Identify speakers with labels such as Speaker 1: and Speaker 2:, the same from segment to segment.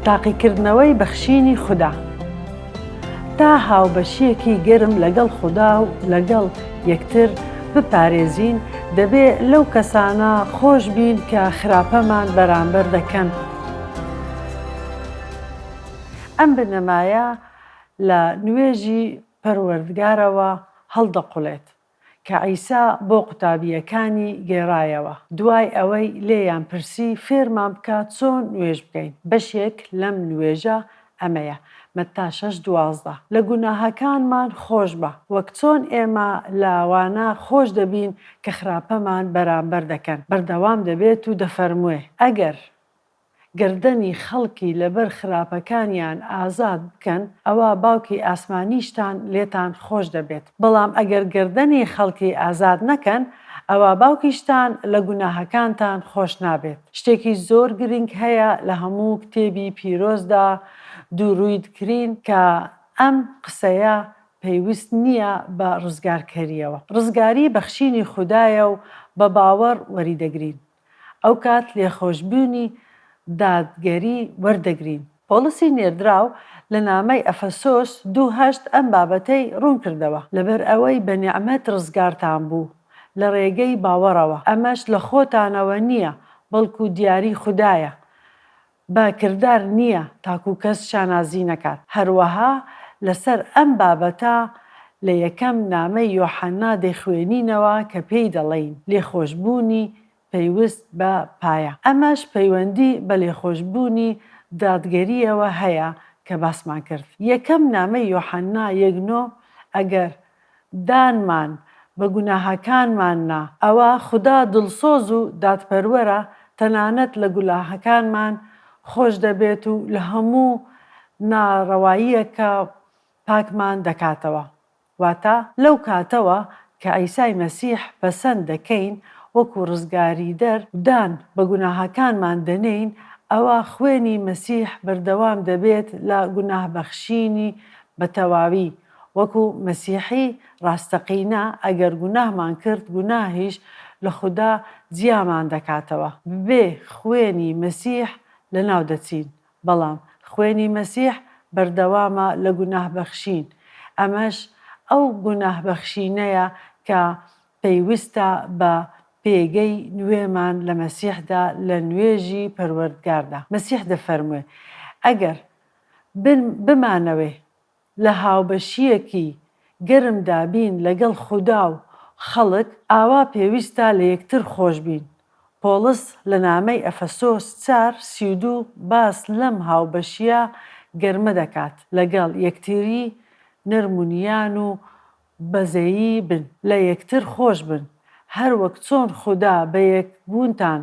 Speaker 1: تاقیکردنەوەی بەخشینی خوددا. تا هاوبەشیەکی گەرم لەگەڵ خوددا و لەگەڵ یەکتر بپارێزین، دەبێت لەو کەسانە خۆش بین کە خراپەمان بەرامبەر دەکەن. ئەم بنەمایە لە نوێژی پەروەردگارەوە هەڵدەقوڵێت کە عیسا بۆ قوتابیەکانی گێڕایەوە. دوای ئەوەی لێیان پرسی فێرمان بکات چۆن نوێژ بکەین. بەشێک لەم نوێژە ئەمەیە: مەتا 6:12 لە گوناهەکانمان خۆش بە، وەک چۆن ئێمە لاوانە خۆش دەبین کە خراپەمان بەرامبەر دەکەن. بەردەوام دەبێت و دەفەرموێ: ئەگەر گردنی خەڵکی لەبەر خراپەکانیان ئازاد بکەن، ئەوە باوکی ئاسمانیشتان لێتان خۆش دەبێت. بەڵام ئەگەر گردنی خەڵکی ئازاد نەکەن، ئەوە باوکیشتان لە گوناهەکانتان خۆش نابێت. شتێکی زۆر گرنگ هەیە لە هەموو کتێبی پیرۆزدا دووڕوویدکرین کە ئەم قسەیە پێویست نییە بە ڕزگارکەریەوە. ڕزگاری بەخشینی خوددایە و بە باوەڕ وەریدەگرین. ئەو کات لێخۆشبوونی دادگەری وەردەگرین. پۆلسی نێردراو لە نامەی ئەفەسۆس 2:8 ئەم بابەتەی ڕوون کردەوە: لەبەر ئەوەی بە نیعمەت ڕزگارتان بوو لە ڕێگەی باوەڕەوە. ئەمەش لە خۆتانەوە نییە، بەڵکو دیاری خوددایە. بە کردار نییە تاکو کەس شانازی نەکات. هەروەها لەسەر ئەم بابەتە لە یەکەم نامەی یۆحەنا دەیخوێنینەوە کە پێی دەڵێین لێخۆشبوونی پەیوەست بە پایە. ئەمەش پەیوەندی بە لێخۆشبوونی دادگەریەوە هەیە کە باسمان کرد. یەکەم نامەی یۆحەنا 1:9 ئەگەر دانمان بە گوناهەکانماننا، ئەوە خوددا دڵسۆز و دادپەروەرە، تەنانەت لە گوناهەکانمان خۆش دەبێت و لە هەموو ناڕەواییەکە پاکمان دەکاتەوە. واتە لەو کاتەوە کە عیسای مەسیح پەسەند دەکەین وەکو ڕزگاریدەر دان بە گوناهەکانمان دەنێین، ئەوە خوێنی مەسیح بەردەوام دەبێت لە گوناهبەخشینی بە تەواوی. وەکو مەسیحی ڕاستەقینە ئەگەر گوناهمان کرد، گوناهیش لە خوددا جیامان دەکاتەوە. بێ خوێنی مەسیح لەناو دەچین، بەڵام خوێنی مەسیح بەردەوامە لە گوناهبەخشین. ئەمەش ئەو گوناهبەخشینەیە کە پێویستە بە پێگەی نوێمان لە مەسیحدا لە نوێژی پەروەردگاردا. مەسیح دەفەرموێ: ئەگەر بمانەوێ لە هاوبەشیەکی گەرمدا بین لەگەڵ خوددا و خەڵک، ئاوا پێویستە لە یەکتر خۆش بین. پۆلس لە نامەی ئەفەسۆس 4:32 باس لەم هاوبەشیە گەرمە دەکات: لەگەڵ یەکتری نەرمونیان و بەزەیی بن، لە یەکتر خۆش بن، هەر وەک چۆن خوددا بە یەکبوونتان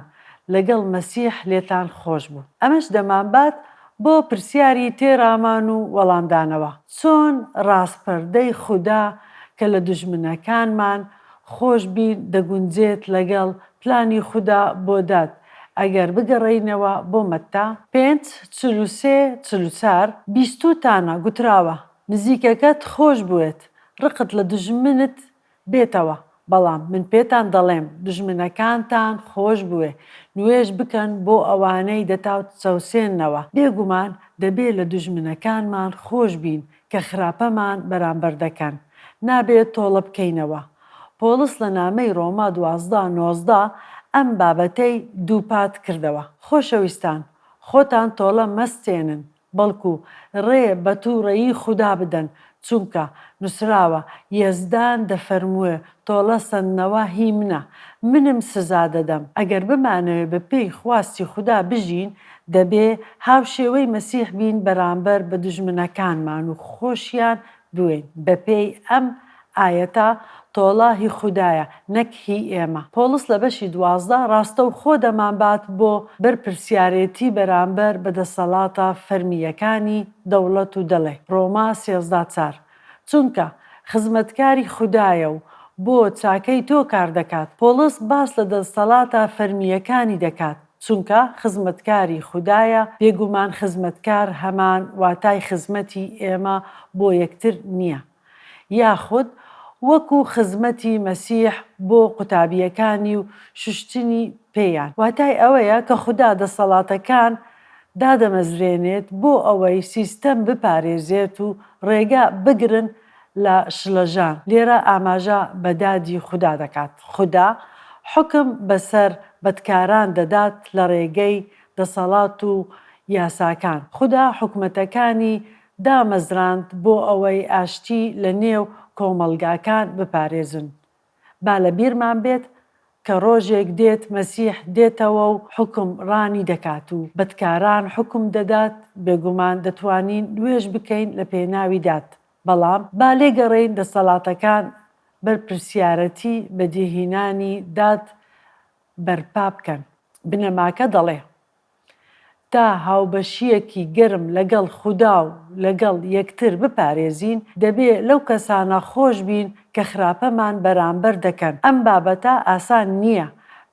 Speaker 1: لەگەڵ مەسیح لێتان خۆش بوو. ئەمەش دەمانبات بۆ پرسیاری تێرامان و وەڵامدانەوە: چۆن ڕاستپەردەی خوددا کە لە دوژمنەکانمان خۆش بین دەگونجێت لەگەڵ پلانی خوددا بۆ داد؟ ئەگەر بگەڕێینەوە بۆ مەتا 5:43-44 بیستوتانە گوتراوە: نزیکەکەت خۆش بوێت، ڕقت لە دوژمنت بێتەوە. بەڵام من پێتان دەڵێم دوژمنەکانتان خۆش بوێ، نوێژ بکەن بۆ ئەوانەی دەتاو چەوسێننەوە. بێگومان دەبێت لە دوژمنەکانمان خۆش بین کە خراپەمان بەرامبەر دەکەن، نابێت تۆڵە بکەینەوە. پۆلس لە نامەی ڕۆما 12:19 ئەم بابەتەی دووپات کردەوە: خۆشەویستان، خۆتان تۆڵە مەستێنن، بەڵکو ڕێ بە تووڕەیی خوددا بدەن، چونکە نووسراوە: یەزدان دەفەرموێ تۆڵە سەندنەوە هی منە، منم سزا دەدەم. ئەگەر بمانەوێ بە پێی خواستی خوددا بژین، دەبێ هاوشێوەی مەسیح بین بەرامبەر بە دوژمنەکانمان و خۆشیان بوێن. بە پێی ئەم ئایەتە تۆڵە هی خوددایە، نەک هی ئێمە. پۆلس لە بەشی 12 ڕاستە و خۆ دەمانبات بۆ بەرپرسیارەتی بەرامبەر بەدەسەڵاتە فەرمیەکانی دەوڵەت و دەڵێ: ڕۆما 13:4 چونکە خزمەتکاری خوددایە و بۆ چاکەی تۆ کار دەکات. پۆلس باس لە دەسەڵاتە فەرمیەکانی دەکات، چونکە خزمەتکاری خوددایە. بێگومان خزمەتکار هەمان واتای خزمەتی ئێمە بۆ یەکتر نییە، یاخود وەکو خزمەتی مەسیح بۆ قوتابیەکانی و شوشتنی پێیان. واتای ئەوەیە کە خوددا دەسەڵاتەکان دادەمەزرێنێت بۆ ئەوەی سیستەم بپارێزێت و ڕێگا بگرن لە شلەژان. لێرە ئاماژە بە دادی خوددا دەکات. خوددا حکم بەسەر بەدکاران دەدات لە ڕێگەی دەسەڵات و یاساکان. خوددا حکومەتەکانی دامەزراند بۆ ئەوەی ئاشتی لە نێو کۆمەلگاکان بپارێزن. با لە بیرمان بێت کە ڕۆژێک دێت مەسیح دێتەوە و حکم ڕانی دەکات و بەدکاران حکم دەدات بێگومان دەتوانین نوێژ بکەین لە پێناوی داد. بەڵام با لێگەڕێین دەسەڵاتەکان بەرپرسیارەتی بەدیهێنانی داد بەرپا بکەن. بنەماکە دەڵێ تا هاوبەشیەکی گەرم لەگەڵ خوددا و لەگەڵ یەکتر بپارێزین دەبێ لەو کەسانە خۆش بین کە خراپەمان بەرامبەر دەکەن. ئەم بابەتە ئاسان نییە.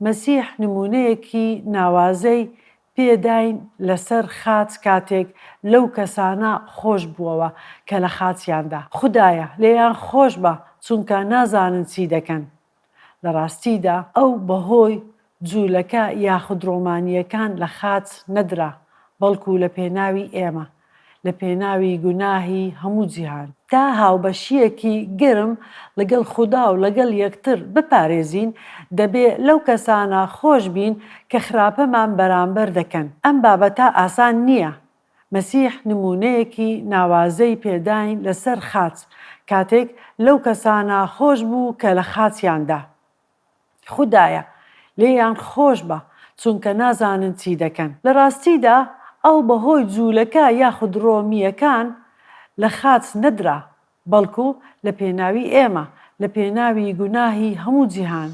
Speaker 1: مەسیح نمونەیەکی ناوازەی پێداین لەسەر خاچ کاتێک لەو کەسانە خۆش بووەوە کە لە خاچیاندا. خوددایە لێیان خۆش بە چونکە نازانن چی دەکەن. لە ڕاستیدا ئەو بەهۆی جوولەکە یاخود ڕۆمانیەکان لە خاچ نەدرا بەڵکو لە پێناوی ئێمە، لە پێناوی گوناهی هەموو جیهان. تا هاوبەشیەکی گرم لەگەڵ خوددا و لەگەڵ یەکتر بپارێزین دەبێ لەو کەسانە خۆش بین کە خراپەمان بەرامبەر دەکەن. ئەم بابەتە ئاسان نییە. مەسیح نمونەیەکی ناوازەی پێداین لەسەر خاچ کاتێک لەو کەسانە خۆش بوو کە لە خاچیاندا. خوددایە لێیان خۆش بە چونکە نازانن چی دەکەن. لە ڕاستیدا ئەو بەهۆی جوولەکە یاخود ڕۆمیەکان لە خاچ نەدرا بەڵکو لە پێناوی ئێمە، لە پێناوی گوناهی هەموو جیهان.